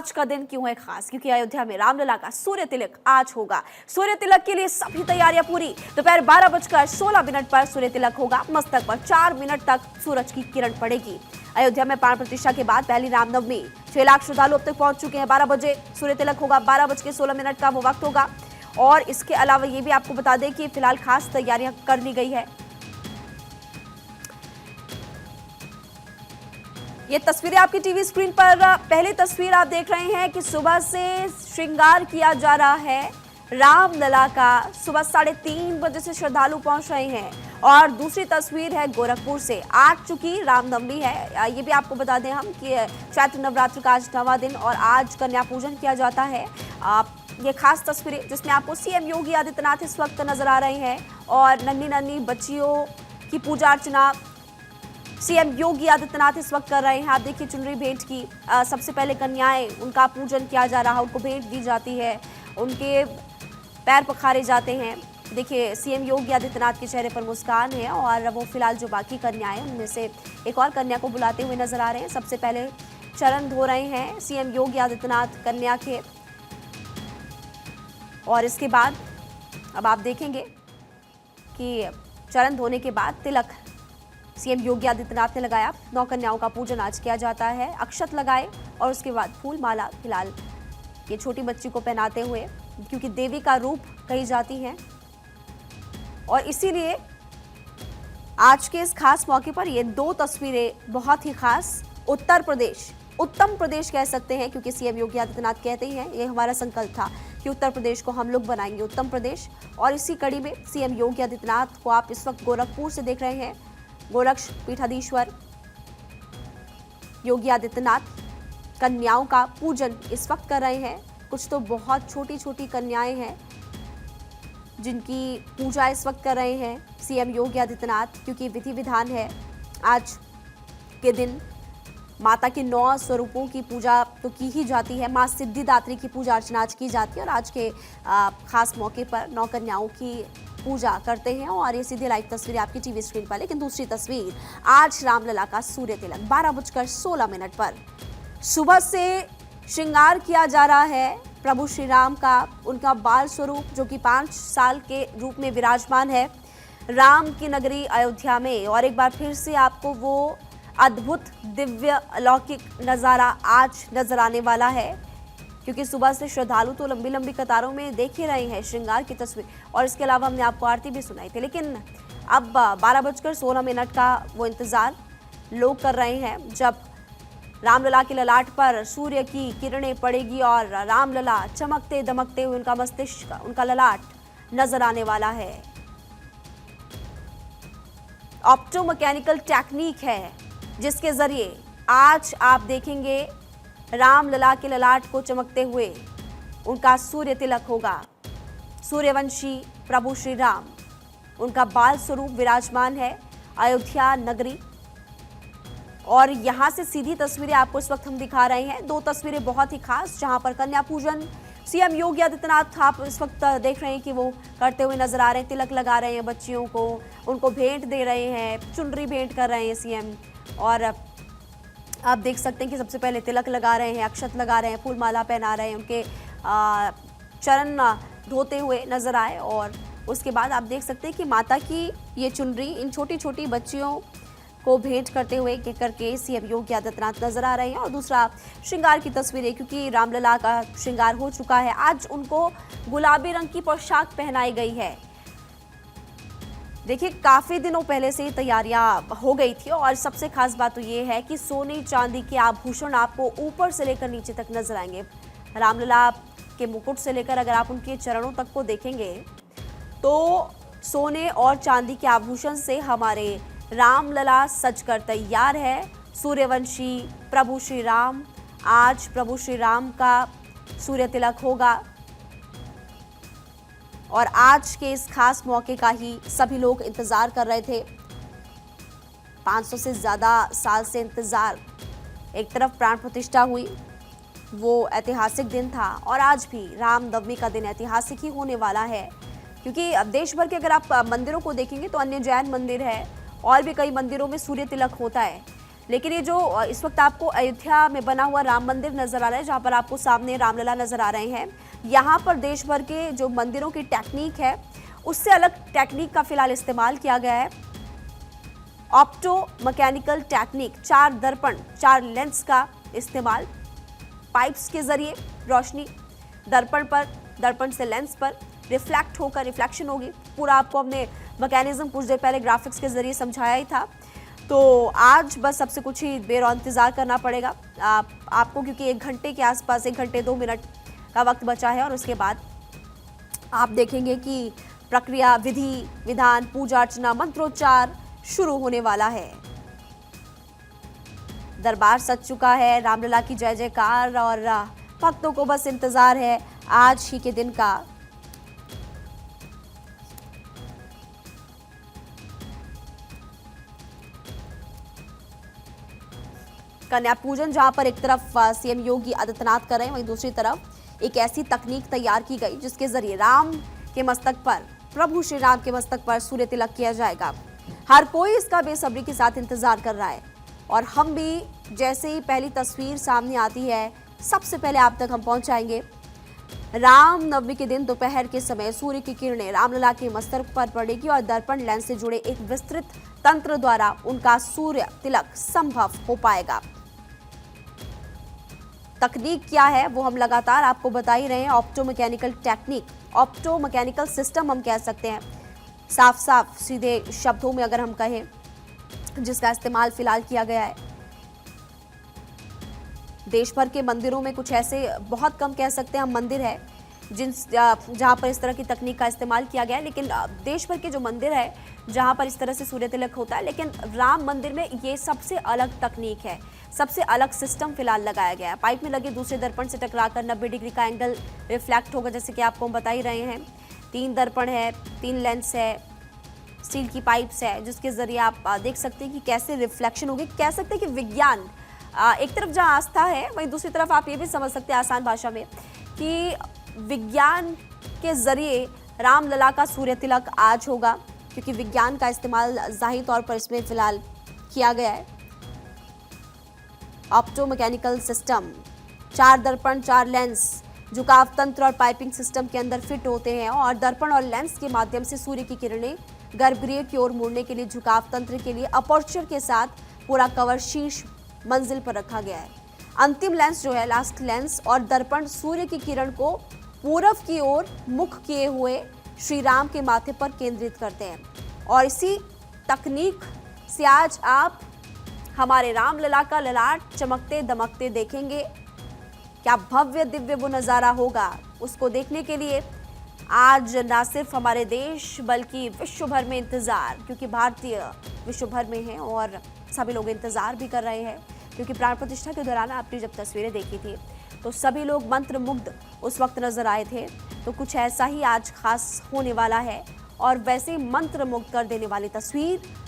आज का दिन क्यों है खास, क्योंकि अयोध्या में रामलला का सूर्य तिलक आज होगा। सूर्य तिलक के लिए सभी तैयारियां पूरी। दोपहर 12:16 पर सूर्य तिलक होगा। मस्तक पर 4 मिनट तक सूरज की किरण पड़ेगी। अयोध्या में प्राण प्रतिष्ठा के बाद पहली रामनवमी। 6 लाख श्रद्धालु अब तक पहुंच चुके हैं। 12 बजे सूर्य तिलक होगा। 12:16 का वो वक्त होगा। और इसके अलावा ये भी आपको बता दें कि फिलहाल खास तैयारियां कर ली गई है। ये तस्वीरें आपकी टीवी स्क्रीन पर, पहली तस्वीर आप देख रहे हैं कि सुबह से श्रृंगार किया जा रहा है रामलला का। सुबह 3:30 बजे से श्रद्धालु पहुंच रहे हैं। और दूसरी तस्वीर है गोरखपुर से। आज चूंकि रामनवमी है, ये भी आपको बता दें हम कि चैत्र नवरात्र का आज 9वां दिन और आज कन्या पूजन किया जाता है। ये खास तस्वीरें जिसमें आपको सीएम योगी आदित्यनाथ इस वक्त नजर आ रहे हैं और नन्ही नन्ही बच्चियों की पूजा अर्चना सीएम योगी आदित्यनाथ इस वक्त कर रहे हैं। आप देखिए चुनरी भेंट की, सबसे पहले कन्याएं, उनका पूजन किया जा रहा है, उनको भेंट दी जाती है, उनके पैर पखारे जाते हैं। देखिए सीएम योगी आदित्यनाथ के चेहरे पर मुस्कान है और वो फिलहाल जो बाकी कन्याएं उनमें से एक और कन्या को बुलाते हुए नजर आ रहे हैं। सबसे पहले चरण धो रहे हैं सीएम योगी आदित्यनाथ कन्या के, और इसके बाद अब आप देखेंगे कि चरण धोने के बाद तिलक सीएम योगी आदित्यनाथ ने लगाया। 9 कन्याओं का पूजन आज किया जाता है। अक्षत लगाए और उसके बाद फूल माला फिलहाल ये छोटी बच्ची को पहनाते हुए, क्योंकि देवी का रूप कही जाती हैं और इसीलिए आज के इस खास मौके पर ये 2 तस्वीरें बहुत ही खास। उत्तर प्रदेश, उत्तम प्रदेश कह सकते हैं, क्योंकि सीएम योगी आदित्यनाथ कहते ही हैं, ये हमारा संकल्प था कि उत्तर प्रदेश को हम लोग बनाएंगे उत्तम प्रदेश। और इसी कड़ी में सीएम योगी आदित्यनाथ को आप इस वक्त गोरखपुर से देख रहे हैं। गोरक्ष पीठाधीश्वर योगी आदित्यनाथ कन्याओं का पूजन इस वक्त कर रहे हैं। कुछ तो बहुत छोटी छोटी कन्याएं हैं जिनकी पूजा इस वक्त कर रहे हैं सीएम योगी आदित्यनाथ, क्योंकि विधि विधान है आज के दिन माता के 9 स्वरूपों की पूजा तो की ही जाती है। मां सिद्धिदात्री की पूजा अर्चना आज की जाती है और आज के खास मौके पर 9 कन्याओं की पूजा करते हैं। और ये सीधी लाइव तस्वीरें आपकी टीवी स्क्रीन पर। लेकिन दूसरी तस्वीर, आज रामलला का सूर्य तिलक 12:16 पर सुबह से श्रृंगार किया जा रहा है प्रभु श्री राम का। उनका बाल स्वरूप जो कि 5 साल के रूप में विराजमान है राम की नगरी अयोध्या में। और एक बार फिर से आपको वो अद्भुत दिव्य अलौकिक नज़ारा आज नजर आने वाला है, क्योंकि सुबह से श्रद्धालु तो लंबी लंबी कतारों में देख ही रहे हैं श्रृंगार की तस्वीर। और इसके अलावा हमने आपको आरती भी सुनाई थी। लेकिन अब 12:16 का वो इंतज़ार लोग कर रहे हैं जब रामलला के ललाट पर सूर्य की किरणें पड़ेगी और रामलला चमकते दमकते हुए उनका मस्तिष्क, उनका ललाट नजर आने वाला है। ऑप्टोमैकेनिकल टेक्निक है जिसके जरिए आज आप देखेंगे रामलला के ललाट को चमकते हुए उनका सूर्य तिलक होगा। सूर्यवंशी प्रभु श्री राम, उनका बाल स्वरूप विराजमान है अयोध्या नगरी। और यहां से सीधी तस्वीरें आपको इस वक्त हम दिखा रहे हैं। 2 तस्वीरें बहुत ही खास, जहां पर कन्या पूजन सीएम योगी आदित्यनाथ आप इस वक्त देख रहे हैं कि वो करते हुए नजर आ रहे हैं। तिलक लगा रहे हैं बच्चियों को, उनको भेंट दे रहे हैं, चुनरी भेंट कर रहे हैं सीएम। और आप देख सकते हैं कि सबसे पहले तिलक लगा रहे हैं, अक्षत लगा रहे हैं, फूल माला पहना रहे हैं, उनके चरण धोते हुए नजर आए। और उसके बाद आप देख सकते हैं कि माता की ये चुनरी इन छोटी छोटी बच्चियों को भेंट करते हुए एक करके सीएम योगी आदित्यनाथ नजर आ रहे हैं। और दूसरा श्रृंगार की तस्वीरें, क्योंकि रामलला का श्रृंगार हो चुका है। आज उनको गुलाबी रंग की पोशाक पहनाई गई है। देखिए काफी दिनों पहले से तैयारियां हो गई थी और सबसे खास बात तो ये है कि सोने चांदी के आभूषण आपको ऊपर से लेकर नीचे तक नजर आएंगे। रामलला के मुकुट से लेकर अगर आप उनके चरणों तक को देखेंगे तो सोने और चांदी के आभूषण से हमारे रामलला सजकर तैयार है। सूर्यवंशी प्रभु श्री राम, आज प्रभु श्री राम का सूर्य तिलक होगा और आज के इस खास मौके का ही सभी लोग इंतजार कर रहे थे। 500 से ज्यादा साल से इंतजार। एक तरफ प्राण प्रतिष्ठा हुई, वो ऐतिहासिक दिन था, और आज भी रामनवमी का दिन ऐतिहासिक ही होने वाला है, क्योंकि अब देश भर के अगर आप मंदिरों को देखेंगे तो अन्य जैन मंदिर है और भी कई मंदिरों में सूर्य तिलक होता है। लेकिन ये जो इस वक्त आपको अयोध्या में बना हुआ राम मंदिर नजर आ रहा है, जहां पर आपको सामने रामलला नजर आ रहे हैं, यहाँ पर देश भर के जो मंदिरों की टेक्निक है उससे अलग टेक्निक का फिलहाल इस्तेमाल किया गया है। ऑप्टो मैकेनिकल टेक्निक, 4 दर्पण, 4 लेंस का इस्तेमाल, पाइप्स के जरिए रोशनी दर्पण से लेंस पर रिफ्लेक्ट होकर रिफ्लेक्शन होगी। पूरा आपको हमने मैकेनिज्म कुछ देर पहले ग्राफिक्स के जरिए समझाया ही था। तो आज बस सबसे कुछ ही देर और इंतजार करना पड़ेगा आपको, क्योंकि 1 घंटे के आसपास, 1 घंटे 2 मिनट का वक्त बचा है और उसके बाद आप देखेंगे कि प्रक्रिया, विधि विधान, पूजा अर्चना, मंत्रोच्चार शुरू होने वाला है। दरबार सज चुका है, रामलला की जय जयकार, और भक्तों को बस इंतजार है आज ही के दिन का। कन्या पूजन, जहां पर एक तरफ सीएम योगी आदित्यनाथ कर रहे हैं, वहीं दूसरी तरफ एक ऐसी तकनीक तैयार की गई जिसके जरिए राम के मस्तक पर, प्रभु श्री राम के मस्तक पर सूर्य तिलक किया जाएगा। हर कोई इसका बेसब्री के साथ इंतजार कर रहा है और हम भी जैसे ही पहली तस्वीर सामने आती है सबसे पहले आप तक हम पहुंचाएंगे। राम नवमी के दिन दोपहर के समय सूर्य की किरणें रामलला के मस्तक पर पड़ेगी और दर्पण लेंस से जुड़े एक विस्तृत तंत्र द्वारा उनका सूर्य तिलक संभव हो पाएगा। तकनीक क्या है वो हम लगातार आपको बता ही रहे हैं। Opto mechanical technique, opto mechanical system हम कह सकते हैं, साफ साफ सीधे शब्दों में अगर हम कहें, जिसका इस्तेमाल फिलहाल किया गया है। देश भर के मंदिरों में कुछ ऐसे बहुत कम कह सकते हैं हम मंदिर है जहां पर इस तरह की तकनीक का इस्तेमाल किया गया है, लेकिन देश भर के जो मंदिर है जहां पर इस तरह से सूर्य तिलक होता है, लेकिन राम मंदिर में ये सबसे अलग तकनीक है, सबसे अलग सिस्टम फिलहाल लगाया गया है। पाइप में लगे दूसरे दर्पण से टकराकर 90 डिग्री का एंगल रिफ्लेक्ट होगा, जैसे कि आपको हम बता ही रहे हैं। 3 दर्पण है, 3 लेंस है, स्टील की पाइप्स है, जिसके जरिए आप देख सकते हैं कि कैसे रिफ्लेक्शन होगी। कह सकते हैं कि विज्ञान, एक तरफ जहां आस्था है वहीं दूसरी तरफ आप ये भी समझ सकते हैं आसान भाषा में कि विज्ञान के जरिए रामलला का सूर्य तिलक आज होगा, क्योंकि विज्ञान का इस्तेमाल जाहिर तौर पर इसमें फिलहाल किया गया है। ऑप्टो मैकेनिकल सिस्टम, 4 दर्पण, 4 लेंस झुकाव तंत्र और पाइपिंग सिस्टम के अंदर फिट होते हैं और दर्पण और लेंस के माध्यम से सूर्य की किरणें गर्भगृह की ओर मुड़ने के लिए झुकाव तंत्र के लिए अपर्चर के साथ पूरा कवर शीर्ष मंजिल पर रखा गया है। अंतिम लेंस जो है, लास्ट लेंस और दर्पण सूर्य की किरण को पूरब की ओर मुख किए हुए श्री राम के माथे पर केंद्रित करते हैं और इसी तकनीक से आज आप हमारे रामलला का ललाट चमकते दमकते देखेंगे। क्या भव्य दिव्य वो नज़ारा होगा, उसको देखने के लिए आज ना सिर्फ हमारे देश बल्कि विश्व भर में इंतजार, क्योंकि भारतीय विश्व भर में हैं और सभी लोग इंतजार भी कर रहे हैं, क्योंकि प्राण प्रतिष्ठा के दौरान आपने जब तस्वीरें देखी थी तो सभी लोग मंत्रमुग्ध उस वक्त नजर आए थे। तो कुछ ऐसा ही आज खास होने वाला है और वैसे मंत्रमुग्ध कर देने वाली तस्वीर